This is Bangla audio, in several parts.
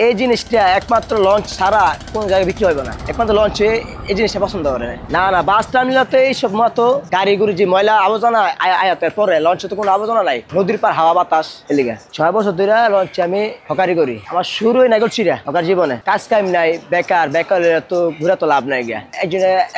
এই জিনিসটা একমাত্র লঞ্চ ছাড়া কোন জায়গায় বিক্রি হবে না, একমাত্র লঞ্চে এই জিনিসটা পছন্দ করে না। না বাস টার্মিনালতে এইসব মতো গাড়িগুড়ি যে ময়লা আবর্জনা আয়াতের পরে লঞ্চে তো কোনো আবর্জনা নাই, নদীর পার হাওয়া বাতাস এলিগা। 6 বছর ধরে লঞ্চে আমি হকারি করি, আমার শুরুই নাই করছি হকার জীবনে, কাজ কাম নাই, বেকার তো ঘুরে তো লাভ নাই গিয়া।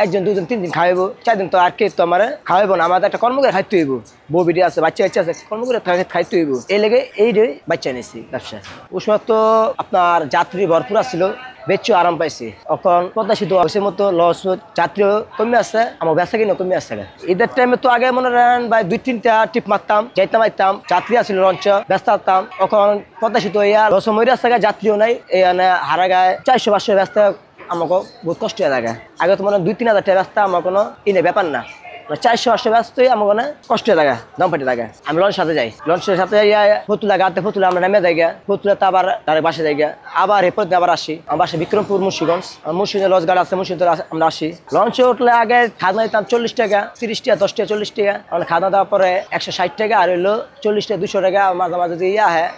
একজন 2 দিন 3 দিন খাওয়াবো, 4 দিন তো আর কে তো আমার খাওয়াবো না, আমাদের একটা কর্ম করে খাইতে হইব, বউ বিটি আছে, বাচ্চা আছে, কর্ম করে খাইতে হইব, এই লেগে এই রে বাচ্চা নিয়েছি ব্যবসা। ওই সময় তো আপনার যাত্রী ভরপুর ছিল, বেচও আরাম পাইছি। এখন প্রত্যাশিত হয়েছে মতো লস, যাত্রীও কমে আসছে, আমার ব্যবসা কিনা কমে আসছে। ঈদের টাইমে তো আগে মনে রাখেন ভাই 2-3টা টিপ মারতাম, যাইতাম আইতাম, যাত্রী আসছিল লঞ্চ, ব্যস্ত থাকতাম। এখন প্রত্যাশিত হইয়া লস মরে আসছে, যাত্রীও নাই, এই হারা গায়ে 400-500 ব্যস্ত, আমাকে বহুত কষ্ট হয়ে থাকে। আগে তো মনে 2-3 হাজার টাকা ব্যস্ত আমার কোনো ইনে ব্যাপার না, 400-800 ব্যস্তই আমার কোনো কষ্ট হয়ে থাকে, দম ফাটে থাকে। আমি লঞ্চের সাথে যাই, লঞ্চের সাথে ফতুলা গাতে, ফতুলা আমরা নেমে যাই গা, ফতুলা তো আবার তার বাসে যাই গা, আবার এরপর আবার আসি। আমার বাসা বিক্রমপুর মুন্সিগঞ্জ, মুন্সিগঞ্জে লঞ্চ গাড়ি আছে, মুন্সিগঞ্জে আমরা আসি। লঞ্চে উঠলে আগে খাজনা দিতাম 40 টাকা, 30 টাকা, 10 টাকা, 40 টাকা। আমরা খাজনা দেওয়ার পরে 160 টাকা, আর হইলো 40 টাকা, 200 টাকা মাঝে মাঝে যে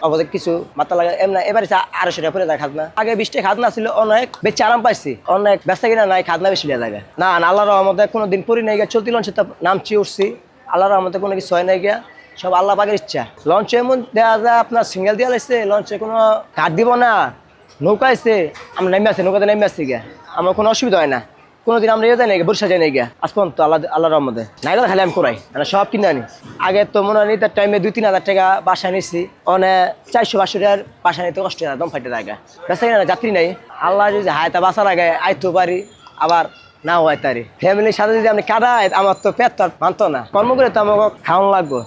অবধি কিছু মাথা লাগে এমনি। এবার 250 টাকা পরে যায় খাজনা। আগে 20 টাকা খাজনা ছিল, অনেক বেশি আরাম পাইছি, অনেক ব্যস্ত কিনা নাই, খাজনা বেশি লিয়ে যায় না। আল্লাহর রহমতে কোনো দিন পরি নাই গা, চলতি লঞ্চে নামছি উঠছি, আল্লাহর রহমতে কোনো কিছু হয় নাই গিয়া, সব আল্লাহ পাকের ইচ্ছা। লঞ্চে এমন দেখা যায় আপনার সিঙ্গেল দিয়া লাগছে, লঞ্চে কোনো কাঠ দিব না, নৌকা আছে, আমরা নেমে আসি, নৌকাতে নেমে আসছি গিয়া, আমার কোনো অসুবিধা হয় না। কোনোদিন আমরা যাই না গিয়া, বর্ষা যাই না গিয়া, আজ পর্যন্ত আল্লাহর রহমতে নাই গেলে খালি আমি করাই, মানে সব কিনে আনি। আগে তো মনে হয় তার টাইমে 2-3 হাজার টাকা বাসা নিচ্ছি, অনেক 400-500 টাকার বাসা নিতে কষ্ট হয়, দম ফাইটে থাকে, বেসা কিনা যাত্রী নাই। আল্লাহ যদি হায়তা বাসা লাগে আইতে পারি, আবার না হয় তারি। ফ্যামিলির সাথে যদি আপনি কাটায়, আমার তো পেট তো আর মানতো না, কর্ম করে তো আমাকে খাওয়ানো লাগবো।